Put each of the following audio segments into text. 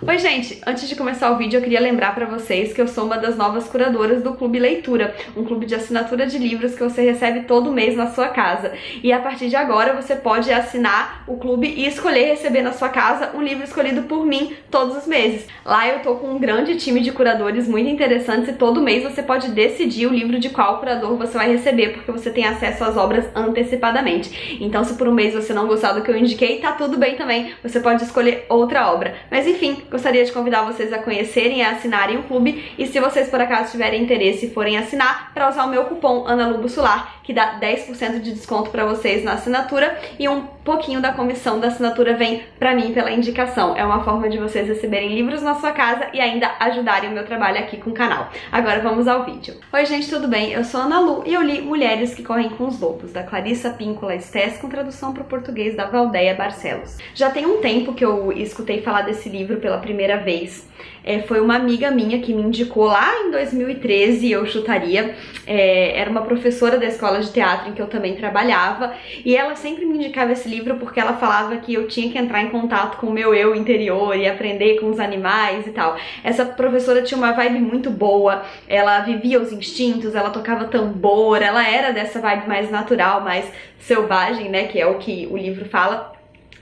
Oi gente, antes de começar o vídeo eu queria lembrar pra vocês que eu sou uma das novas curadoras do Clube Leitura, um clube de assinatura de livros que você recebe todo mês na sua casa. E a partir de agora você pode assinar o clube e escolher receber na sua casa um livro escolhido por mim todos os meses. Lá eu tô com um grande time de curadores muito interessantes e todo mês você pode decidir o livro de qual curador você vai receber, porque você tem acesso às obras antecipadamente. Então se por um mês você não gostar do que eu indiquei, tá tudo bem também, você pode escolher outra obra. Mas enfim, gostaria de convidar vocês a conhecerem e a assinarem o clube, e se vocês por acaso tiverem interesse e forem assinar, para usar o meu cupom ANALUBUSSOLAR, que dá 10% de desconto para vocês na assinatura, e um pouquinho da comissão da assinatura vem pra mim pela indicação. É uma forma de vocês receberem livros na sua casa e ainda ajudarem o meu trabalho aqui com o canal. Agora vamos ao vídeo. Oi gente, tudo bem? Eu sou a Ana Lu e eu li Mulheres que Correm com os Lobos, da Clarissa Píncola Estés, com tradução para o português da Valdeia Barcelos. Já tem um tempo que eu escutei falar desse livro pela primeira vez. Foi uma amiga minha que me indicou lá em 2013, eu chutaria. Era uma professora da escola de teatro em que eu também trabalhava, e ela sempre me indicava esse livro porque ela falava que eu tinha que entrar em contato com o meu eu interior e aprender com os animais e tal. Essa professora tinha uma vibe muito boa, ela vivia os instintos, ela tocava tambor, ela era dessa vibe mais natural, mais selvagem, né, que é o que o livro fala.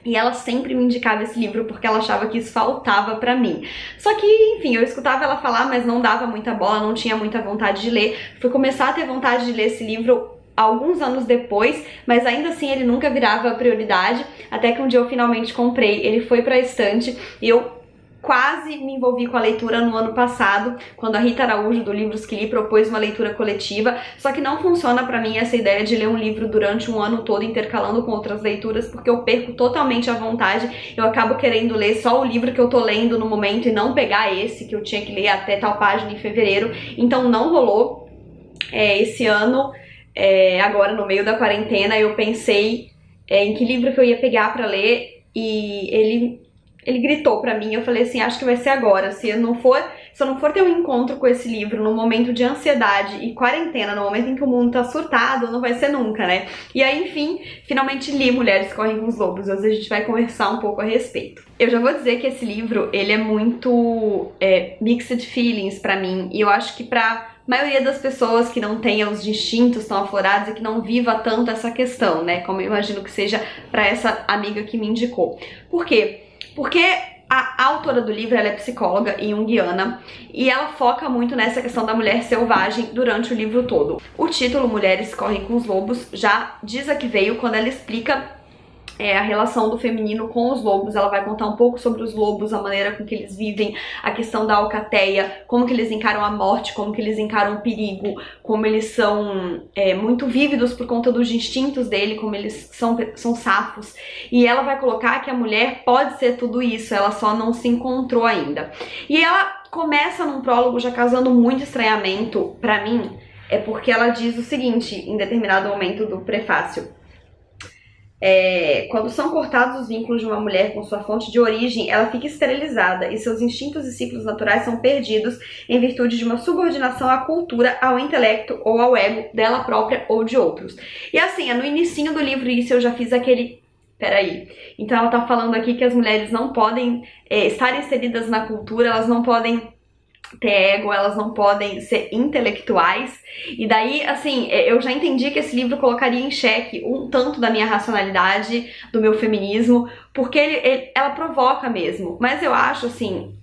E ela sempre me indicava esse livro porque ela achava que isso faltava pra mim. Só que, enfim, eu escutava ela falar, mas não dava muita bola, não tinha muita vontade de ler. Fui começar a ter vontade de ler esse livro alguns anos depois, mas ainda assim ele nunca virava prioridade, até que um dia eu finalmente comprei. Ele foi pra estante e eu quase me envolvi com a leitura no ano passado, quando a Rita Araújo, do Livros que Li, propôs uma leitura coletiva, só que não funciona pra mim essa ideia de ler um livro durante um ano todo intercalando com outras leituras, porque eu perco totalmente a vontade, eu acabo querendo ler só o livro que eu tô lendo no momento e não pegar esse que eu tinha que ler até tal página em fevereiro, então não rolou. Esse ano, agora no meio da quarentena, eu pensei em que livro que eu ia pegar pra ler e ele gritou pra mim, eu falei assim, acho que vai ser agora, se eu não for ter um encontro com esse livro no momento de ansiedade e quarentena, no momento em que o mundo tá surtado, não vai ser nunca, né? E aí, enfim, finalmente li Mulheres que Correm com os Lobos, hoje a gente vai conversar um pouco a respeito. Eu já vou dizer que esse livro, ele é muito mixed feelings pra mim, e eu acho que pra maioria das pessoas que não tenha os instintos tão aflorados e que não viva tanto essa questão, né? Como eu imagino que seja pra essa amiga que me indicou. Por quê? Porque a autora do livro, ela é psicóloga e junguiana, e ela foca muito nessa questão da mulher selvagem durante o livro todo. O título Mulheres Correm com os Lobos já diz a que veio quando ela explica a relação do feminino com os lobos. Ela vai contar um pouco sobre os lobos, a maneira com que eles vivem, a questão da alcateia, como que eles encaram a morte, como que eles encaram o perigo, como eles são muito vívidos por conta dos instintos dele, como eles são safos. E ela vai colocar que a mulher pode ser tudo isso, ela só não se encontrou ainda. E ela começa num prólogo já causando muito estranhamento pra mim, porque ela diz o seguinte, em determinado momento do prefácio: quando são cortados os vínculos de uma mulher com sua fonte de origem, ela fica esterilizada e seus instintos e ciclos naturais são perdidos em virtude de uma subordinação à cultura, ao intelecto ou ao ego dela própria ou de outros. E assim, no inicinho do livro isso eu já fiz aquele... Peraí, então ela tá falando aqui que as mulheres não podem estar inseridas na cultura, elas não podem ter ego, elas não podem ser intelectuais. E daí, assim, eu já entendi que esse livro colocaria em xeque um tanto da minha racionalidade, do meu feminismo, porque ela provoca mesmo. Mas eu acho, assim,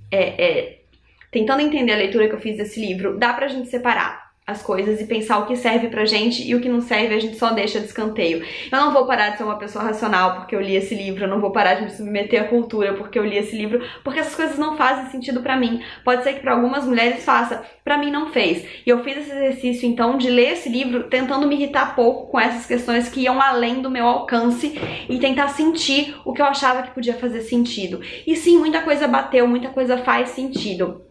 tentando entender a leitura que eu fiz desse livro, dá pra gente separar as coisas e pensar o que serve pra gente e o que não serve a gente só deixa de escanteio. Eu não vou parar de ser uma pessoa racional porque eu li esse livro, eu não vou parar de me submeter à cultura porque eu li esse livro, porque essas coisas não fazem sentido pra mim. Pode ser que pra algumas mulheres faça, pra mim não fez. E eu fiz esse exercício então de ler esse livro tentando me irritar pouco com essas questões que iam além do meu alcance e tentar sentir o que eu achava que podia fazer sentido. E sim, muita coisa bateu, muita coisa faz sentido.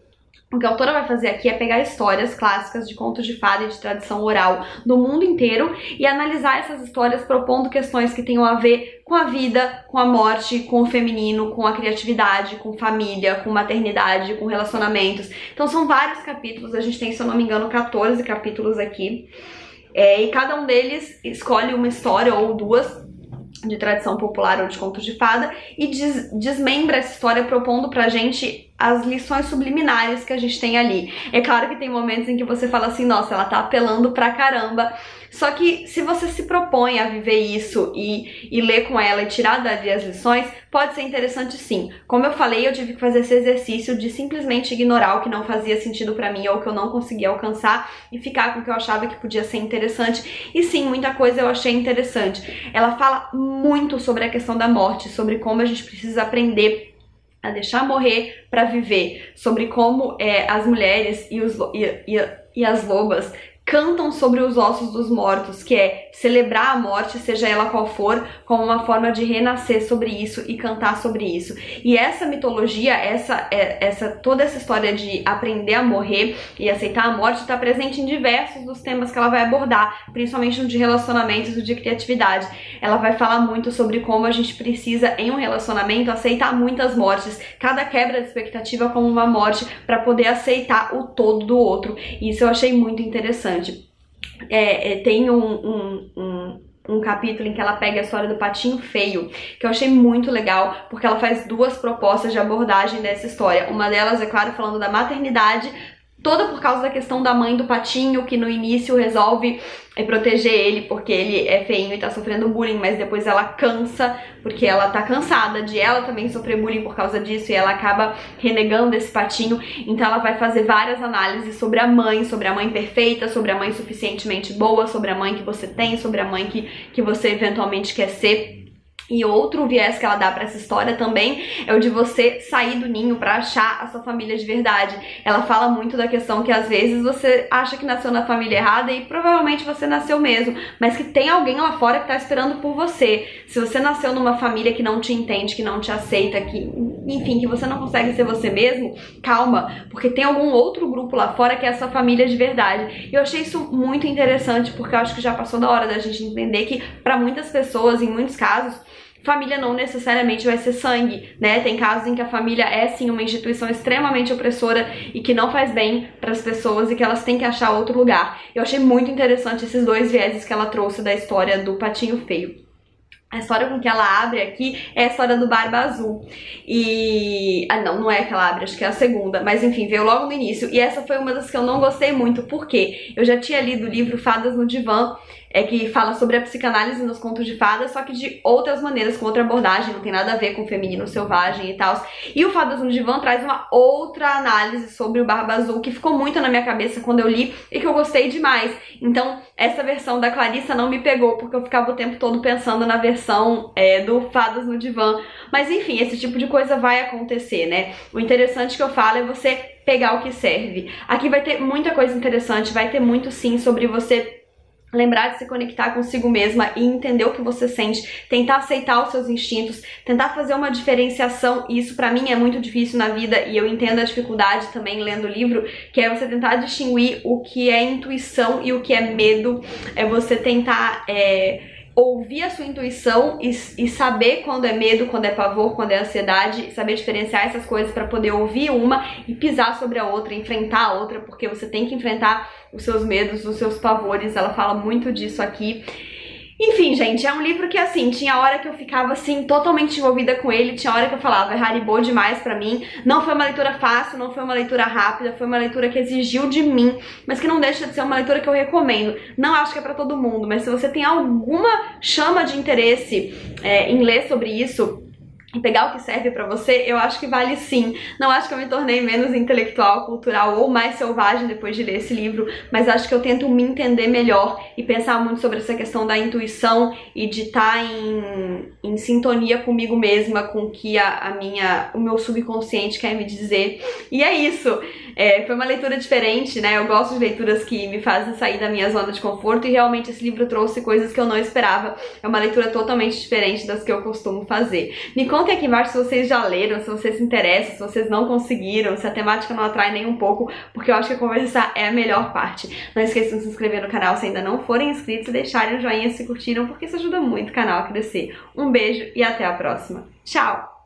O que a autora vai fazer aqui é pegar histórias clássicas de contos de fada e de tradição oral do mundo inteiro e analisar essas histórias propondo questões que tenham a ver com a vida, com a morte, com o feminino, com a criatividade, com família, com maternidade, com relacionamentos. Então são vários capítulos, a gente tem, se eu não me engano, 14 capítulos aqui. E cada um deles escolhe uma história ou duas de tradição popular ou de contos de fada e desmembra essa história propondo pra gente as lições subliminares que a gente tem ali. É claro que tem momentos em que você fala assim, nossa, ela tá apelando pra caramba, só que se você se propõe a viver isso e ler com ela e tirar dali as lições, pode ser interessante sim. Como eu falei, eu tive que fazer esse exercício de simplesmente ignorar o que não fazia sentido pra mim ou que eu não conseguia alcançar e ficar com o que eu achava que podia ser interessante. E sim, muita coisa eu achei interessante. Ela fala muito sobre a questão da morte, sobre como a gente precisa aprender a deixar morrer para viver, sobre como as mulheres e as lobas cantam sobre os ossos dos mortos, que é celebrar a morte, seja ela qual for, como uma forma de renascer sobre isso e cantar sobre isso. E essa mitologia, toda essa história de aprender a morrer e aceitar a morte está presente em diversos dos temas que ela vai abordar, principalmente no de relacionamentos e de criatividade. Ela vai falar muito sobre como a gente precisa, em um relacionamento, aceitar muitas mortes, cada quebra de expectativa como uma morte, para poder aceitar o todo do outro. E isso eu achei muito interessante. Tem um capítulo em que ela pega a história do patinho feio, que eu achei muito legal, porque ela faz duas propostas de abordagem dessa história. Uma delas, é claro, falando da maternidade, toda por causa da questão da mãe do patinho, que no início resolve proteger ele porque ele é feinho e tá sofrendo bullying, mas depois ela cansa, porque ela tá cansada de ela também sofrer bullying por causa disso, e ela acaba renegando esse patinho. Então ela vai fazer várias análises sobre a mãe perfeita, sobre a mãe suficientemente boa, sobre a mãe que você tem, sobre a mãe que você eventualmente quer ser. E outro viés que ela dá pra essa história também é o de você sair do ninho pra achar a sua família de verdade. Ela fala muito da questão que às vezes você acha que nasceu na família errada e provavelmente você nasceu mesmo, mas que tem alguém lá fora que tá esperando por você. Se você nasceu numa família que não te entende, que não te aceita, enfim, que você não consegue ser você mesmo, calma, porque tem algum outro grupo lá fora que é a sua família de verdade. E eu achei isso muito interessante, porque eu acho que já passou da hora da gente entender que pra muitas pessoas, em muitos casos, família não necessariamente vai ser sangue, né? Tem casos em que a família é sim uma instituição extremamente opressora e que não faz bem para as pessoas e que elas têm que achar outro lugar. Eu achei muito interessante esses dois vieses que ela trouxe da história do patinho feio. A história com que ela abre aqui é a história do Barba Azul. E... não é que ela abre, acho que é a segunda. Mas enfim, veio logo no início. E essa foi uma das que eu não gostei muito. Por quê? Eu já tinha lido o livro Fadas no Divã, que fala sobre a psicanálise nos contos de fadas, só que de outras maneiras, com outra abordagem, não tem nada a ver com o feminino selvagem e tal. E o Fadas no Divã traz uma outra análise sobre o Barba Azul, que ficou muito na minha cabeça quando eu li e que eu gostei demais. Então, essa versão da Clarissa não me pegou, porque eu ficava o tempo todo pensando na versão do Fadas no Divã. Mas enfim, esse tipo de coisa vai acontecer, né? O interessante que eu falo é você pegar o que serve. Aqui vai ter muita coisa interessante, vai ter muito sim sobre você lembrar de se conectar consigo mesma e entender o que você sente, tentar aceitar os seus instintos, tentar fazer uma diferenciação. E isso pra mim é muito difícil na vida e eu entendo a dificuldade também lendo o livro, que é você tentar distinguir o que é intuição e o que é medo, é você tentar ouvir a sua intuição e saber quando é medo, quando é pavor, quando é ansiedade, saber diferenciar essas coisas para poder ouvir uma e pisar sobre a outra, enfrentar a outra, porque você tem que enfrentar os seus medos, os seus pavores. Ela fala muito disso aqui. Enfim, gente, é um livro que, assim, tinha hora que eu ficava, assim, totalmente envolvida com ele, tinha hora que eu falava, é Haribo demais pra mim. Não foi uma leitura fácil, não foi uma leitura rápida, foi uma leitura que exigiu de mim, mas que não deixa de ser uma leitura que eu recomendo. Não acho que é pra todo mundo, mas se você tem alguma chama de interesse em ler sobre isso e pegar o que serve pra você, eu acho que vale sim. Não acho que eu me tornei menos intelectual, cultural ou mais selvagem depois de ler esse livro, mas acho que eu tento me entender melhor e pensar muito sobre essa questão da intuição e de estar em sintonia comigo mesma, com o que o meu subconsciente quer me dizer. E é isso. Foi uma leitura diferente, né? Eu gosto de leituras que me fazem sair da minha zona de conforto e realmente esse livro trouxe coisas que eu não esperava. É uma leitura totalmente diferente das que eu costumo fazer. Me contem aqui embaixo se vocês já leram, se vocês se interessam, se vocês não conseguiram, se a temática não atrai nem um pouco, porque eu acho que conversar é a melhor parte. Não esqueçam de se inscrever no canal se ainda não forem inscritos e deixarem um joinha se curtiram, porque isso ajuda muito o canal a crescer. Um beijo e até a próxima. Tchau!